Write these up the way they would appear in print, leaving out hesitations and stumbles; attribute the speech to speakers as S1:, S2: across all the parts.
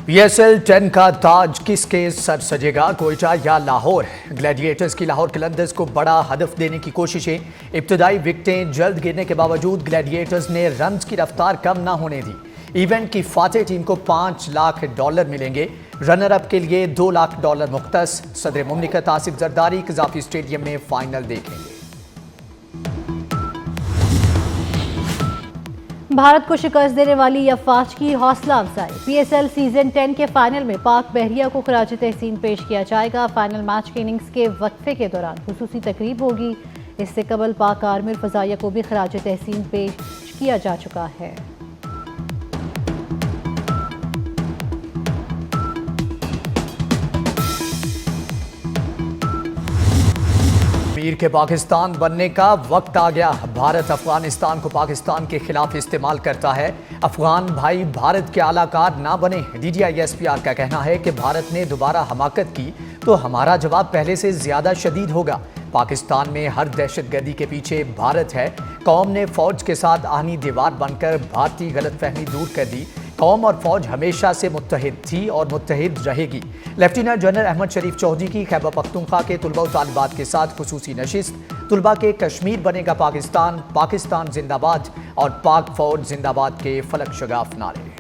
S1: PSL 10 का ताज किसके sir सजेगा, Quetta या लाहौर? ग्लैडिएटर्स की लाहौर कलंदर्स को बड़ा हदफ देने की कोशिशें। इब्तदाई विकेटें जल्द गिरने के बावजूद ग्लैडिएटर्स ने रन्स की रफ्तार कम ना होने दी। इवेंट की फातेह टीम को $5 लाख मिलेंगे। रनर अप के लिए $2 लाख मुख्तस। सदर मुमलिकत आसिफ जरदारी कजाफी स्टेडियम में फाइनल देखेंगे।
S2: भारत को शिकस्त देने वाली अफवाज की हौसला अफजाई। PSL सीजन 10 के फाइनल में पाक बहरिया को खराज तहसीन पेश किया जाएगा। फाइनल मैच के इनिंग्स के वक्फे के दौरान खुसूसी तकरीब होगी। इससे कबल पाक आर्मी और फजाइया को भी खराज तहसीन पेश किया जा चुका है।
S1: मीर के पाकिस्तान बनने का वक्त आ गया। भारत अफगानिस्तान को पाकिस्तान के खिलाफ इस्तेमाल करता है। अफगान भाई भारत के आलाकार ना बने। DDI SPR का कहना है कि भारत ने दोबारा हमाकत की तो हमारा जवाब पहले से ज्यादा शदीद होगा। पाकिस्तान में हर दहशतगर्दी के पीछे भारत है। कौम ने फौज के साथ आहनी दीवार बनकर भारतीय गलतफहमी दूर कर दी। कौम और फौज हमेशा से मुत्तहिद थी और मुत्तहिद रहेगी। लेफ्टिनेंट जनरल अहमद शरीफ चौधरी की खैबर पख्तूनख्वा के तुलबा व तालिबात के साथ खुसूसी नशिस्त। तुलबा के कश्मीर बनेगा पाकिस्तान, पाकिस्तान जिंदाबाद और पाक फौज जिंदाबाद के फलक शगाफ नारे।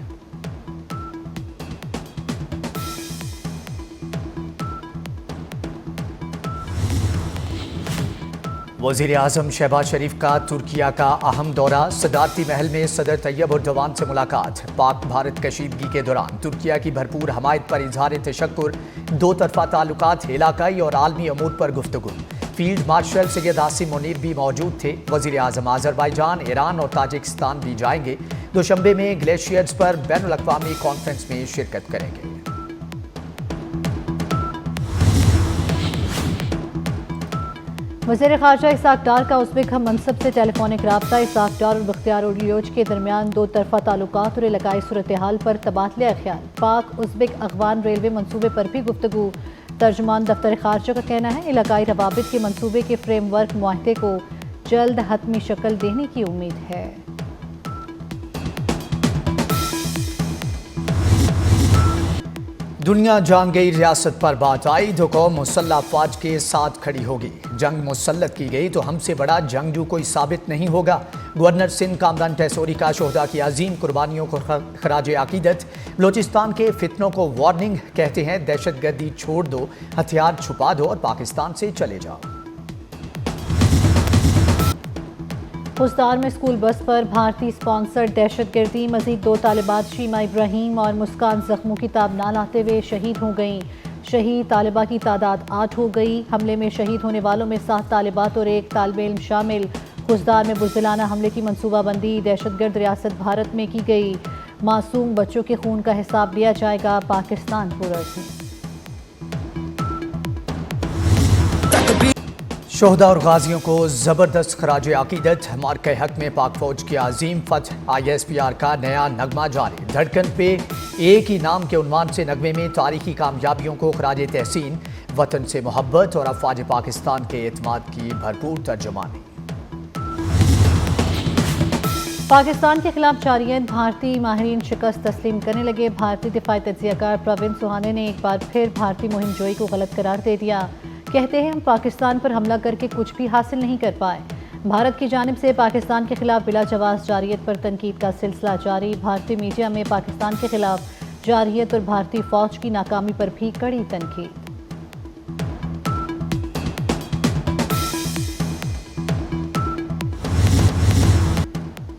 S1: वज़ीर आज़म शहबाज शरीफ का तुर्किया का अहम दौरा। सदारती महल में सदर तैयब उर्दवान से मुलाकात। पाक भारत कशीदगी के दौरान तुर्किया की भरपूर हमायत पर इजहार तशक्कुर। दो तरफा ताल्लुकात, इलाकाई और आलमी अमूर पर गुफ्तगू। फील्ड मार्शल सैयद आसिम मुनीर भी मौजूद थे। वज़ीर आज़म अज़रबैजान, ईरान और ताजिकिस्तान भी जाएंगे। दोशंबे में ग्लेशियर्स पर बैनुल अक़वामी कॉन्फ्रेंस में शिरकत करेंगे।
S2: वज़ीर ख़ारजा इसाक डार का उज़्बेक हम मनसब से टेलीफोनिक राब्ता। इसाक डार और बख्तियार उलियोज के दरमियान दो तरफा ताल्लुकात और इलाकाई सूरत हाल पर तबादला ख्याल। पाक उज़्बेक अफ़गान रेलवे मनसूबे पर भी गुफ्तगू। तर्जुमान दफ्तर ख़ारजा का कहना है इलाकाई रवाबित के मनसूबे के फ्रेमवर्क मुआहदे को जल्द हतमी शक्ल देने की उम्मीद है।
S1: दुनिया जान गई, रियासत पर बात आई तो कौम मुसल्लह अफवाज के साथ खड़ी होगी। जंग मुसल्लत की गई तो हमसे बड़ा जंगजू कोई साबित नहीं होगा। गवर्नर सिंध कामरान टैसोरी का शोहदा की अजीम कुर्बानियों को खराज अकीदत। बलोचिस्तान के फितनों को वार्निंग, कहते हैं दहशतगर्दी छोड़ दो, हथियार छुपा दो और पाकिस्तान से चले जाओ।
S2: खुजदार में स्कूल बस पर भारतीय स्पॉन्सर्ड दहशतगर्दी। मजीद 2 तालिबात शीमा इब्राहिम और मुस्कान जख्मों की ताब ना लाते हुए शहीद हो गईं। शहीद तालिबा की तादाद 8 हो गई। हमले में शहीद होने वालों में 7 तालिबात और 1 तालिब इल्म शामिल। खुजदार में बुज़दिलाना हमले की मनसूबाबंदी दहशतगर्द रियासत भारत में की गई। मासूम बच्चों के खून का हिसाब लिया जाएगा, पाकिस्तान को रस्मी।
S1: शोहदा और गाजियों को जबरदस्त खराज अकीदत। मार्के हक में पाक फौज की अजीम फतह। ISPR का नया नगमा जारी। धड़कन पे एक ही नाम के उन्वान से नगमे में तारीखी कामयाबियों को खराज तहसीन। वतन से मोहब्बत और अफवाज पाकिस्तान के एतमाद की भरपूर तर्जुमानी।
S2: पाकिस्तान के खिलाफ जारियत भारतीय माहिरीन शिकस्त तस्लीम करने लगे। भारतीय दिफाई तज्जियाकार प्रवीण सुहाने ने एक बार फिर भारतीय मुहिम जोई को गलत करार दे दिया। कहते हैं हम पाकिस्तान पर हमला करके कुछ भी हासिल नहीं कर पाए। भारत की जानिब से पाकिस्तान के खिलाफ बिला जवाज जारियत पर तनकीद का सिलसिला जारी। भारतीय मीडिया में पाकिस्तान के खिलाफ जारियत और भारतीय फौज की नाकामी पर भी कड़ी तनकीद।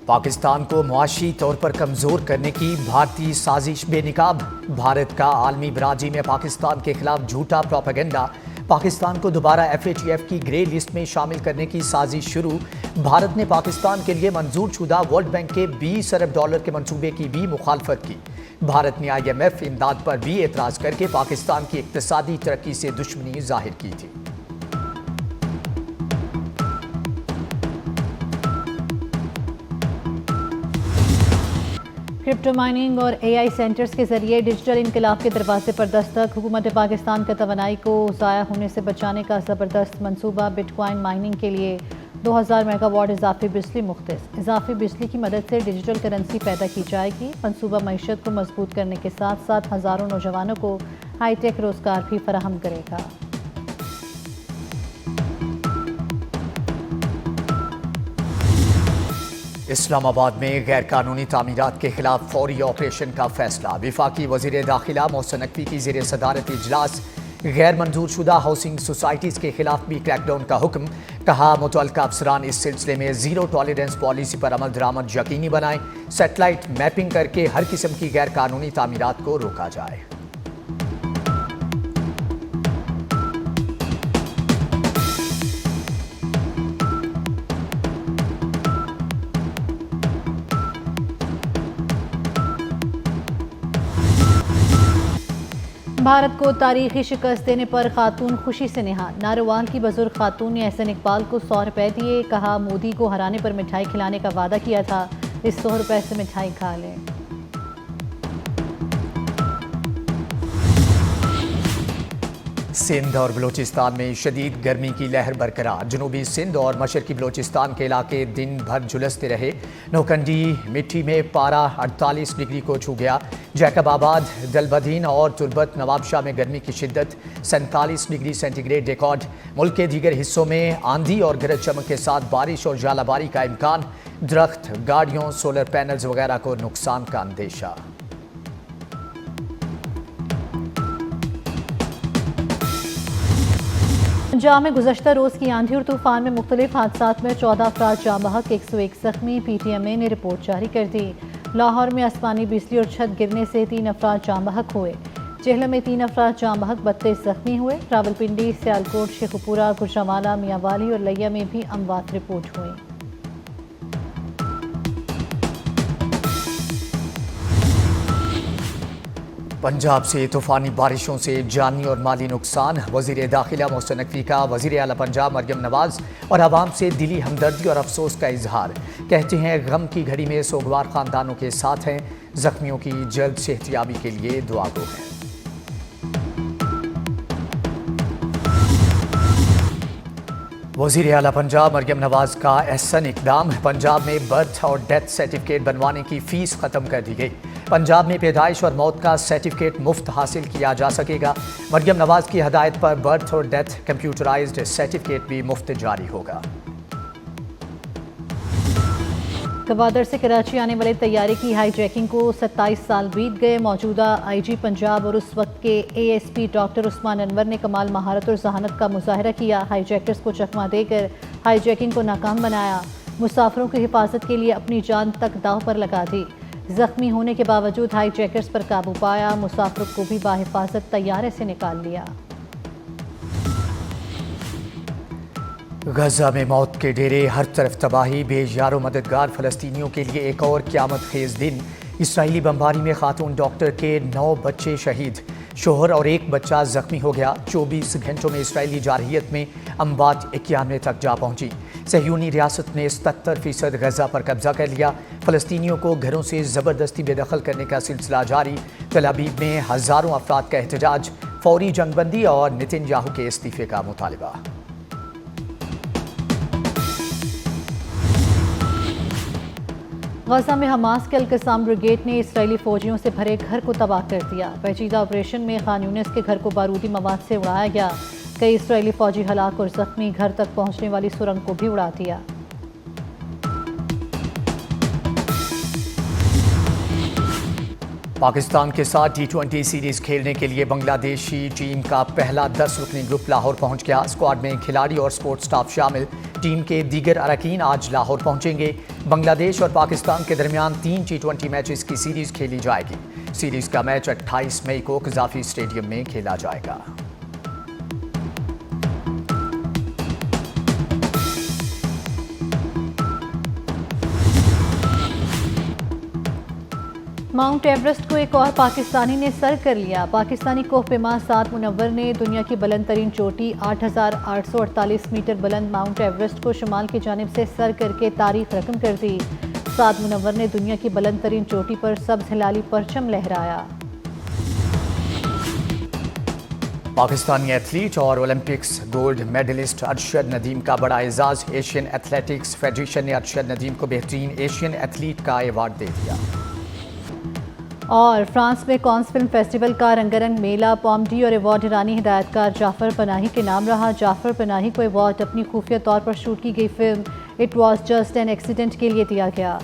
S1: पाकिस्तान को मुआशी तौर पर कमजोर करने की भारतीय साजिश बेनकाब। भारत का आलमी बराजी में पाकिस्तान के खिलाफ झूठा प्रोपेगेंडा। पाकिस्तान को दोबारा FATF की ग्रे लिस्ट में शामिल करने की साजिश शुरू। भारत ने पाकिस्तान के लिए मंजूर शुदा वर्ल्ड बैंक के $20 अरब के मंसूबे की भी मुखालफत की। भारत ने IMF इमदाद पर भी एतराज करके पाकिस्तान की इक्तिसादी तरक्की से दुश्मनी जाहिर की थी।
S2: क्रिप्टो माइनिंग और AI सेंटर्स के जरिए डिजिटल इनकलाब के दरवाजे पर दस्तक। हुकूमत पाकिस्तान का तवानाई को ज़ाया होने से बचाने का ज़बरदस्त मंसूबा। बिटकॉइन माइनिंग के लिए 2000 मेगावाट इजाफी बिजली मुख्तस। इजाफी बिजली की मदद से डिजिटल करेंसी पैदा की जाएगी। मनसूबा मईशत को मजबूत करने के साथ साथ हज़ारों नौजवानों को हाईटेक रोजगार भी फराहम करेगा।
S1: इस्लामाबाद में गैर कानूनी तामीरात के खिलाफ फौरी ऑपरेशन का फैसला। विफाकी वजीर दाखिला मोहसिन नकवी की ज़ेर सदारत इजलास गैर मंजूर शुदा हाउसिंग सोसाइटीज़ के खिलाफ भी क्रैकडाउन का हुक्म। कहा मुतल्लिका अफसरान इस सिलसिले में ज़ीरो टॉलरेंस पॉलिसी पर अमल दरामद यकीनी बनाएं। सेटेलाइट मैपिंग करके हर किस्म की गैर कानूनी तामीरात को रोका जाए।
S2: भारत को तारीखी शिकस्त देने पर खातून खुशी से निहाल। नारोवाल की बुजुर्ग खातून ने एहसन इकबाल को 100 रुपए दिए। कहा मोदी को हराने पर मिठाई खिलाने का वादा किया था, इस 100 रुपए से मिठाई खा लें।
S1: सिंध और बलूचिस्तान में शदीद गर्मी की लहर बरकरार। जनूबी सिंध और मशरकी बलूचिस्तान के इलाके दिन भर झुलसते रहे। नौकंडी मिट्टी में पारा 48 डिग्री को छू गया। जैकबाबाद, दलबदीन और तुर्बत नवाबशाह में गर्मी की शिद्दत 47 डिग्री सेंटीग्रेड रिकॉर्ड। मुल्क के दीगर हिस्सों में आंधी और गरज चमक के साथ बारिश और जालाबारी का इम्कान। दरख्त, गाड़ियों, सोलर पैनल्स वगैरह को नुकसान का अंदेशा।
S2: पंजाब में गुज़श्ता रोज़ की आंधी और तूफान में मुख्तलिफ हादसात में 14 अफराद जाँ बहक, 101 जख्मी। PTMA ने रिपोर्ट जारी कर दी। लाहौर में आसमानी बिजली और छत गिरने से 3 अफराद जाँ बहक हुए। जेहलम में 3 अफराद जाँ बहक, 32 जख्मी हुए। रावलपिंडी, सियालकोट, शेखुपुरा, गुजरांवाला, मियांवाली और लिया में भी अमवात रिपोर्ट हुई।
S1: पंजाब से तूफानी बारिशों से जानी और माली नुकसान। वजीर दाखिला मोहसिन नकवी का वजीर आला पंजाब मरियम नवाज और आवाम से दिली हमदर्दी और अफसोस का इजहार। कहते हैं गम की घड़ी में सोगवार खानदानों के साथ हैं। जख्मियों की जल्द सेहतियाबी के लिए दुआ गो हैं। वजीर आला पंजाब मरियम नवाज का एहसन इकदाम। पंजाब में बर्थ और डेथ सर्टिफिकेट बनवाने की फीस खत्म कर दी गई। पंजाब में पैदाइश और मौत का सर्टिफिकेट मुफ्त हासिल किया जा सकेगा। मरियम नवाज की हदायत पर बर्थ और डेथ कंप्यूटराइज्ड सर्टिफिकेट भी मुफ्त जारी होगा।
S2: गवादर से कराची आने वाले तैयारे की हाईजैकिंग को 27 साल बीत गए। मौजूदा IG पंजाब और उस वक्त के ASP डॉक्टर उस्मान अनवर ने कमाल महारत और जहानत का मुजाहरा किया। हाईजैकर्स को चकमा देकर हाईजैकिंग को नाकाम बनाया। मुसाफिरों की हिफाजत के लिए अपनी जान तक दाव पर लगा दी। जख्मी होने के बावजूद हाईजैकर्स पर काबू पाया। मुसाफिरों को भी बाहिफाजत तैयारे से निकाल लिया।
S1: गजा में मौत के डेरे, हर तरफ तबाही। बेयारो मददगार फ़लस्तीनियों के लिए एक और क़यामत खेज दिन। इसराइली बमबारी में खातून डॉक्टर के 9 बच्चे शहीद। शोहर और एक बच्चा जख्मी हो गया। 24 घंटों में इसराइली जारहियत में अमवात 91 तक जा पहुंची। सहयूनी रियासत ने 77% गजा पर कब्जा कर लिया। फ़लस्तीनियों को घरों से ज़बरदस्ती बेदखल करने का सिलसिला जारी। तल अवीव में हज़ारों अफराद का एहतजाज। फौरी जंगबंदी और नेतन्याहू के इस्तीफे का मुतालबा।
S2: गजा में हमास के अल-कसाम ब्रिगेड ने इसराइली फौजियों से भरे घर को तबाह कर दिया। पेचीदा ऑपरेशन में खान यूनिस के घर को बारूदी मवाद से उड़ाया गया। कई इसराइली फौजी हलाक और जख्मी। घर तक पहुंचने वाली सुरंग को भी उड़ा दिया।
S1: पाकिस्तान के साथ T20 सीरीज खेलने के लिए बांग्लादेशी टीम का पहला 10 रुकनी ग्रुप लाहौर पहुंच गया। स्क्वाड में खिलाड़ी और स्पोर्ट्स स्टाफ शामिल। टीम के दीगर अरकान आज लाहौर पहुंचेंगे। बांग्लादेश और पाकिस्तान के दरमियान 3 T20 मैचेस की सीरीज खेली जाएगी। सीरीज का मैच 28 मई को कज़ाफी स्टेडियम में खेला जाएगा।
S2: माउंट एवरेस्ट को एक और पाकिस्तानी ने सर कर लिया। पाकिस्तानी कोहपेमा साद मुनव्वर ने दुनिया की बुलंद तरीन चोटी 8,848 मीटर बुलंद माउंट एवरेस्ट को शुमाल की जानिब से सर करके तारीख रकम कर दी। साद मुनव्वर ने दुनिया की बुलंद तरीन चोटी पर सब्ज हिलाली परचम लहराया।
S1: पाकिस्तानी एथलीट और Olympics gold medallist Arshad Nadeem का बड़ा एजाज। एशियन एथलेटिक्स फेडरेशन ने अरशद नदीम को बेहतरीन एशियन एथलीट का अवार्ड दे दिया।
S2: और फ्रांस में कॉन्स फिल्म फेस्टिवल का रंगारंग मेला। पॉमडी और अवार्ड ईरानी हिदायतकार जाफर पनाही के नाम रहा। जाफर पनाही को अवार्ड अपनी खुफिया तौर पर शूट की गई film it was just an accident के लिए दिया गया।